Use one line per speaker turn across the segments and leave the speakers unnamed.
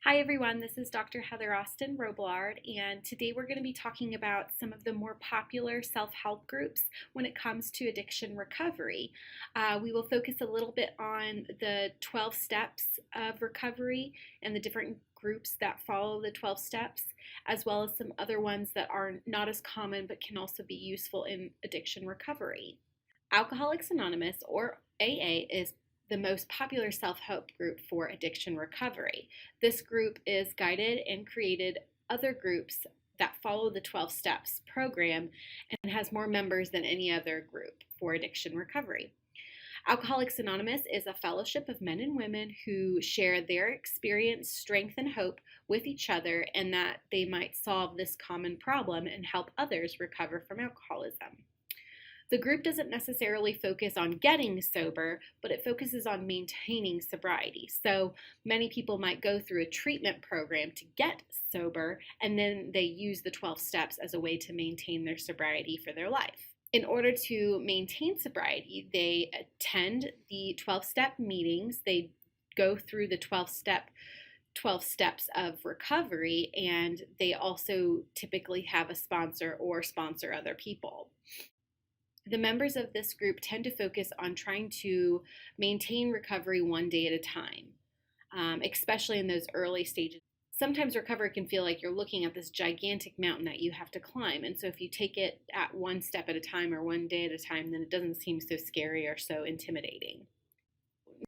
Hi everyone, this is Dr. Heather Austin Roblard, and today we're going to be talking about some of the more popular self-help groups when it comes to addiction recovery. We will focus a little bit on the 12 steps of recovery and the different groups that follow the 12 steps, as well as some other ones that are not as common but can also be useful in addiction recovery. Alcoholics Anonymous, or AA, is the most popular self-help group for addiction recovery. This group is guided and created other groups that follow the 12 steps program and has more members than any other group for addiction recovery. Alcoholics Anonymous is a fellowship of men and women who share their experience, strength, and hope with each other, and that they might solve this common problem and help others recover from alcoholism. The group doesn't necessarily focus on getting sober, but it focuses on maintaining sobriety. So many people might go through a treatment program to get sober, and then they use the 12 steps as a way to maintain their sobriety for their life. In order to maintain sobriety, they attend the 12-step meetings. They go through the 12 steps of recovery, and they also typically have a sponsor or sponsor other people. The members of this group tend to focus on trying to maintain recovery one day at a time, especially in those early stages. Sometimes recovery can feel like you're looking at this gigantic mountain that you have to climb. And so if you take it at one step at a time or one day at a time, then it doesn't seem so scary or so intimidating.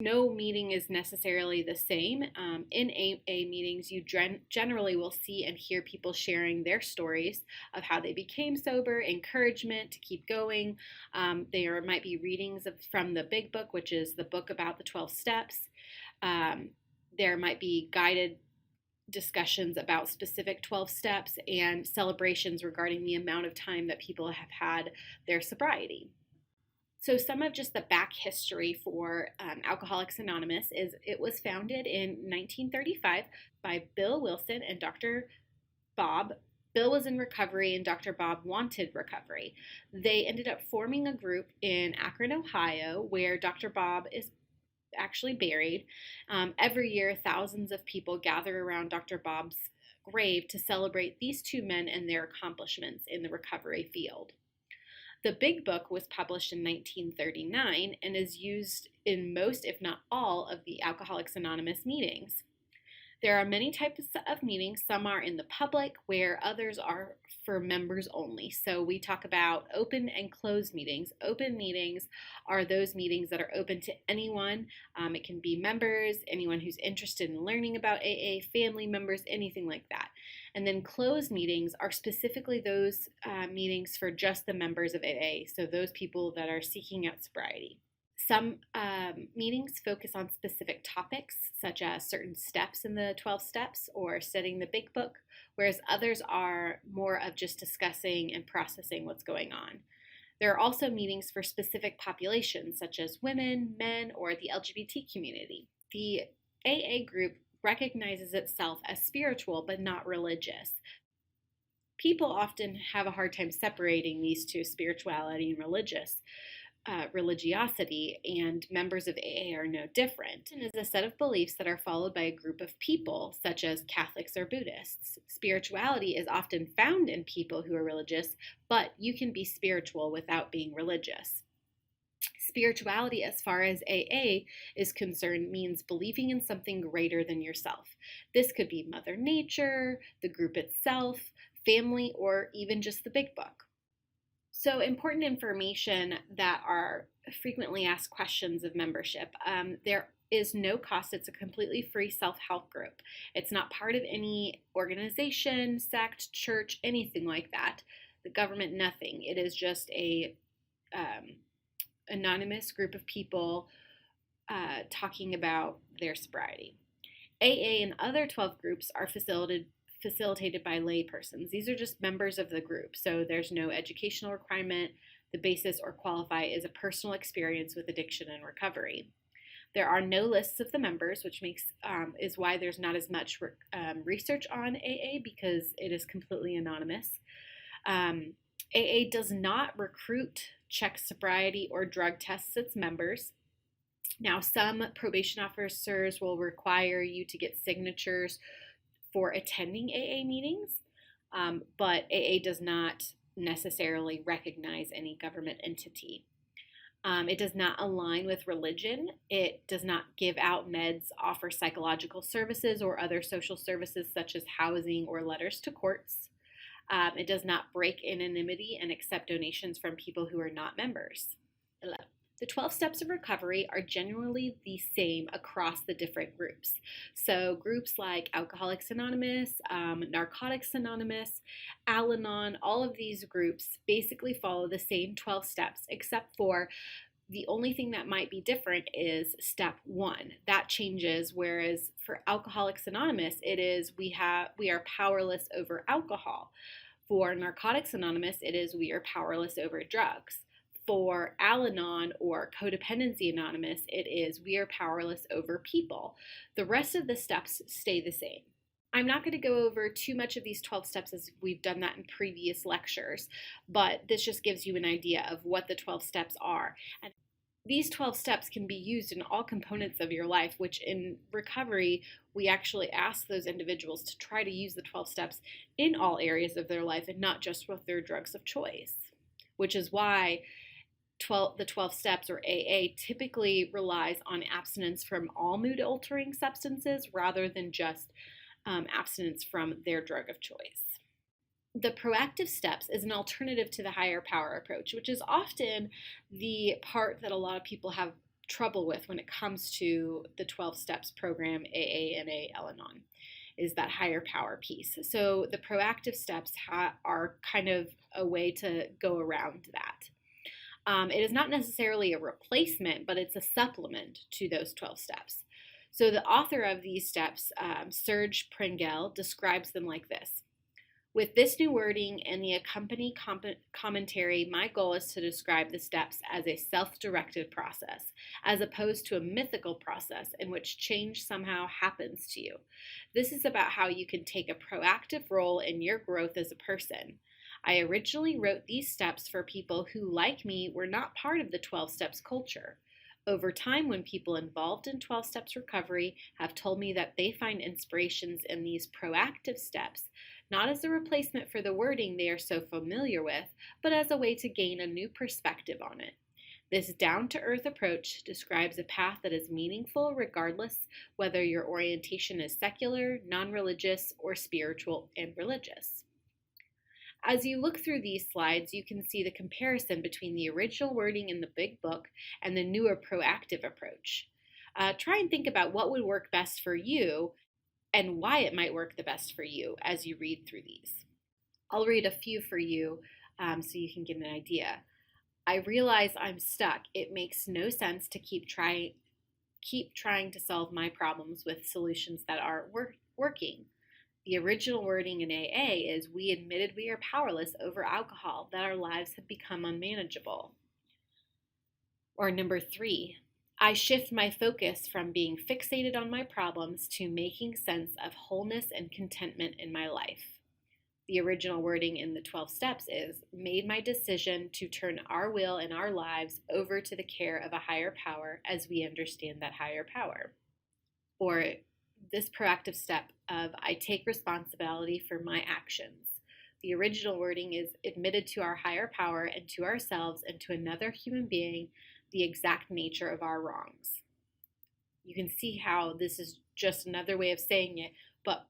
No meeting is necessarily the same. In AA meetings, you generally will see and hear people sharing their stories of how they became sober, encouragement to keep going. There might be readings from the Big Book, which is the book about the 12 steps. There might be guided discussions about specific 12 steps and celebrations regarding the amount of time that people have had their sobriety. So some of just the back history for Alcoholics Anonymous is it was founded in 1935 by Bill Wilson and Dr. Bob. Bill was in recovery and Dr. Bob wanted recovery. They ended up forming a group in Akron, Ohio, where Dr. Bob is actually buried. Every year, thousands of people gather around Dr. Bob's grave to celebrate these two men and their accomplishments in the recovery field. The Big Book was published in 1939 and is used in most, if not all, of the Alcoholics Anonymous meetings. There are many types of meetings. Some are in the public, where others are for members only. So we talk about open and closed meetings. Open meetings are those meetings that are open to anyone. It can be members, anyone who's interested in learning about AA, family members, anything like that. And then closed meetings are specifically those meetings for just the members of AA, so those people that are seeking out sobriety. Some meetings focus on specific topics, such as certain steps in the 12 steps or studying the Big Book, whereas others are more of just discussing and processing what's going on. There are also meetings for specific populations, such as women, men, or the LGBT community. The AA group recognizes itself as spiritual but not religious. People often have a hard time separating these two, spirituality and religiosity, and members of AA are no different. It is a set of beliefs that are followed by a group of people, such as Catholics or Buddhists. Spirituality is often found in people who are religious, but you can be spiritual without being religious. Spirituality, as far as AA is concerned, means believing in something greater than yourself. This could be Mother Nature, the group itself, family, or even just the Big Book. So important information that are frequently asked questions of membership. There is no cost. It's a completely free self-help group. It's not part of any organization, sect, church, anything like that. The government, nothing. It is just a anonymous group of people talking about their sobriety. AA and other 12 groups are facilitated by laypersons. These are just members of the group, so there's no educational requirement. The basis or qualify is a personal experience with addiction and recovery. There are no lists of the members, which is why there's not as much research on AA, because it is completely anonymous. AA does not recruit, check sobriety, or drug tests its members. Now, some probation officers will require you to get signatures for attending AA meetings, but AA does not necessarily recognize any government entity. It does not align with religion. It does not give out meds, offer psychological services, or other social services such as housing or letters to courts. It does not break anonymity and accept donations from people who are not members. 11. The 12 steps of recovery are generally the same across the different groups. So groups like Alcoholics Anonymous, Narcotics Anonymous, Al-Anon, all of these groups basically follow the same 12 steps, except for the only thing that might be different is step 1. That changes, whereas for Alcoholics Anonymous, it is we are powerless over alcohol. For Narcotics Anonymous, it is we are powerless over drugs. For Al-Anon or Codependency Anonymous, it is we are powerless over people. The rest of the steps stay the same. I'm not going to go over too much of these 12 steps as we've done that in previous lectures, but this just gives you an idea of what the 12 steps are. And these 12 steps can be used in all components of your life, which in recovery, we actually ask those individuals to try to use the 12 steps in all areas of their life and not just with their drugs of choice, which is why the 12 steps or AA typically relies on abstinence from all mood-altering substances rather than just abstinence from their drug of choice. The proactive steps is an alternative to the higher power approach, which is often the part that a lot of people have trouble with when it comes to the 12 steps program, AA, NA, Al-Anon, is that higher power piece. So the proactive steps are kind of a way to go around that. It is not necessarily a replacement, but it's a supplement to those 12 steps. So the author of these steps, Serge Prengel, describes them like this. With this new wording and the accompanying commentary, my goal is to describe the steps as a self-directed process, as opposed to a mythical process in which change somehow happens to you. This is about how you can take a proactive role in your growth as a person. I originally wrote these steps for people who, like me, were not part of the 12 steps culture. Over time, when people involved in 12 steps recovery have told me that they find inspirations in these proactive steps, not as a replacement for the wording they are so familiar with, but as a way to gain a new perspective on it. This down-to-earth approach describes a path that is meaningful regardless whether your orientation is secular, non-religious, or spiritual and religious. As you look through these slides, you can see the comparison between the original wording in the big book and the newer proactive approach. Try and think about what would work best for you and why it might work the best for you as you read through these. I'll read a few for you so you can get an idea. I realize I'm stuck. It makes no sense to keep trying to solve my problems with solutions that aren't working. The original wording in AA is, we admitted we are powerless over alcohol, that our lives have become unmanageable. Or number 3, I shift my focus from being fixated on my problems to making sense of wholeness and contentment in my life. The original wording in the 12 steps is, made my decision to turn our will and our lives over to the care of a higher power as we understand that higher power. Or this proactive step of, I take responsibility for my actions. The original wording is, admitted to our higher power and to ourselves and to another human being the exact nature of our wrongs. You can see how this is just another way of saying it, but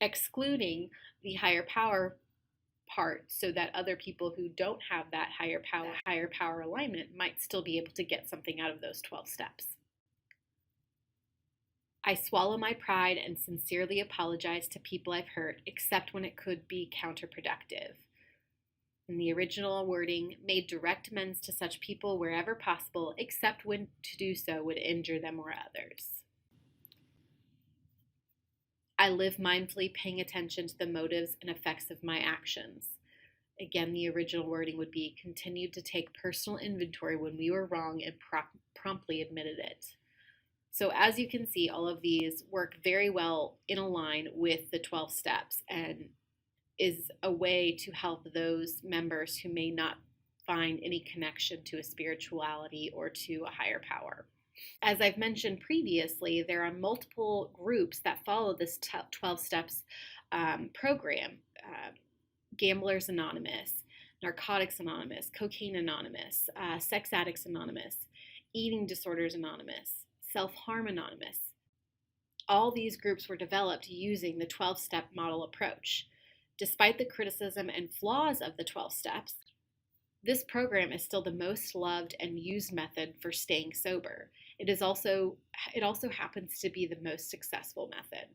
excluding the higher power part so that other people who don't have that higher power alignment might still be able to get something out of those 12 steps. I swallow my pride and sincerely apologize to people I've hurt, except when it could be counterproductive. In the original wording, made direct amends to such people wherever possible, except when to do so would injure them or others. I live mindfully paying attention to the motives and effects of my actions. Again, the original wording would be, continued to take personal inventory when we were wrong and promptly admitted it. So as you can see, all of these work very well in a line with the 12 steps and is a way to help those members who may not find any connection to a spirituality or to a higher power. As I've mentioned previously, there are multiple groups that follow this 12 steps program. Gamblers Anonymous, Narcotics Anonymous, Cocaine Anonymous, Sex Addicts Anonymous, Eating Disorders Anonymous, Self Harm Anonymous. All these groups were developed using the 12 step model approach. Despite the criticism and flaws of the 12 steps, this program is still the most loved and used method for staying sober. It also happens to be the most successful method.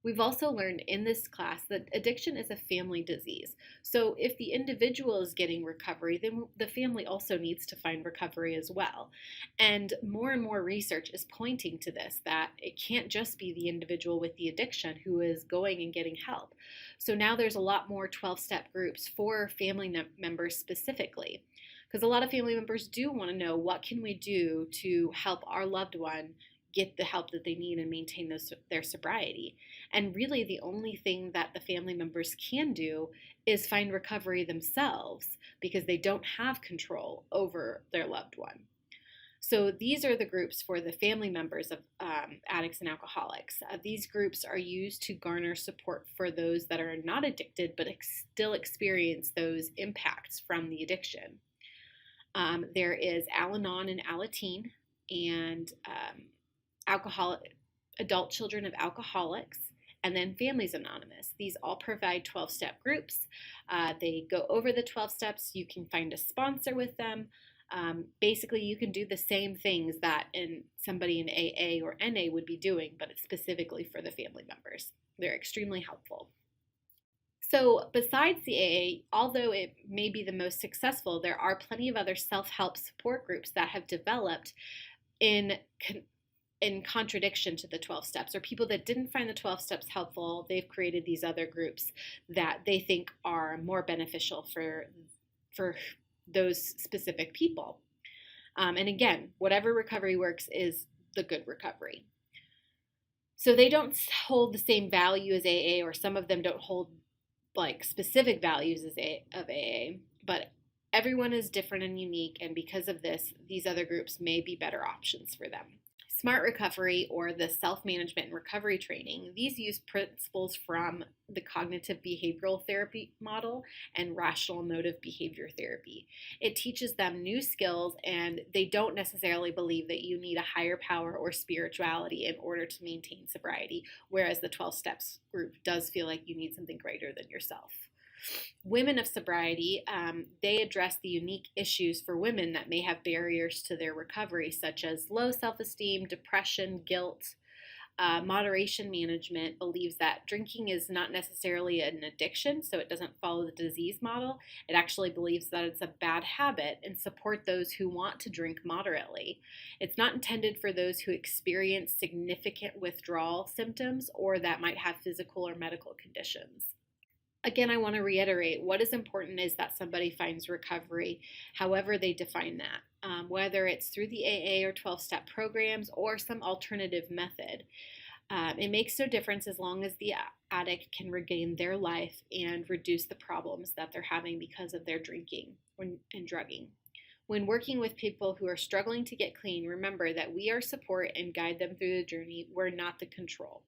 We've also learned in this class that addiction is a family disease. So if the individual is getting recovery, then the family also needs to find recovery as well. And more research is pointing to this, that it can't just be the individual with the addiction who is going and getting help. So now there's a lot more 12-step groups for family members specifically. Because a lot of family members do want to know, what can we do to help our loved one get the help that they need and maintain their sobriety. And really the only thing that the family members can do is find recovery themselves, because they don't have control over their loved one. So these are the groups for the family members of addicts and alcoholics. These groups are used to garner support for those that are not addicted but still experience those impacts from the addiction. There is Al-Anon and Alateen, and adult children of alcoholics, and then Families Anonymous. These all provide 12-step groups. They go over the 12 steps. You can find a sponsor with them. Basically, you can do the same things that somebody in AA or NA would be doing, but it's specifically for the family members. They're extremely helpful. So besides the AA, although it may be the most successful, there are plenty of other self-help support groups that have developed in contradiction to the 12 steps, or people that didn't find the 12 steps helpful. They've created these other groups that they think are more beneficial for those specific people. And again, whatever recovery works is the good recovery. So they don't hold the same value as AA, or some of them don't hold like specific values of AA, but everyone is different and unique, and because of this, these other groups may be better options for them. Smart Recovery, or the self-management and recovery training, these use principles from the cognitive behavioral therapy model and rational emotive behavior therapy. It teaches them new skills, and they don't necessarily believe that you need a higher power or spirituality in order to maintain sobriety, whereas the 12 Steps group does feel like you need something greater than yourself. Women of Sobriety, they address the unique issues for women that may have barriers to their recovery, such as low self-esteem, depression, guilt. Moderation Management believes that drinking is not necessarily an addiction, so it doesn't follow the disease model. It actually believes that it's a bad habit and support those who want to drink moderately. It's not intended for those who experience significant withdrawal symptoms or that might have physical or medical conditions. Again, I want to reiterate, what is important is that somebody finds recovery, however they define that, whether it's through the AA or 12-step programs or some alternative method. It makes no difference as long as the addict can regain their life and reduce the problems that they're having because of their drinking and drugging. When working with people who are struggling to get clean, remember that we are support and guide them through the journey. We're not the control.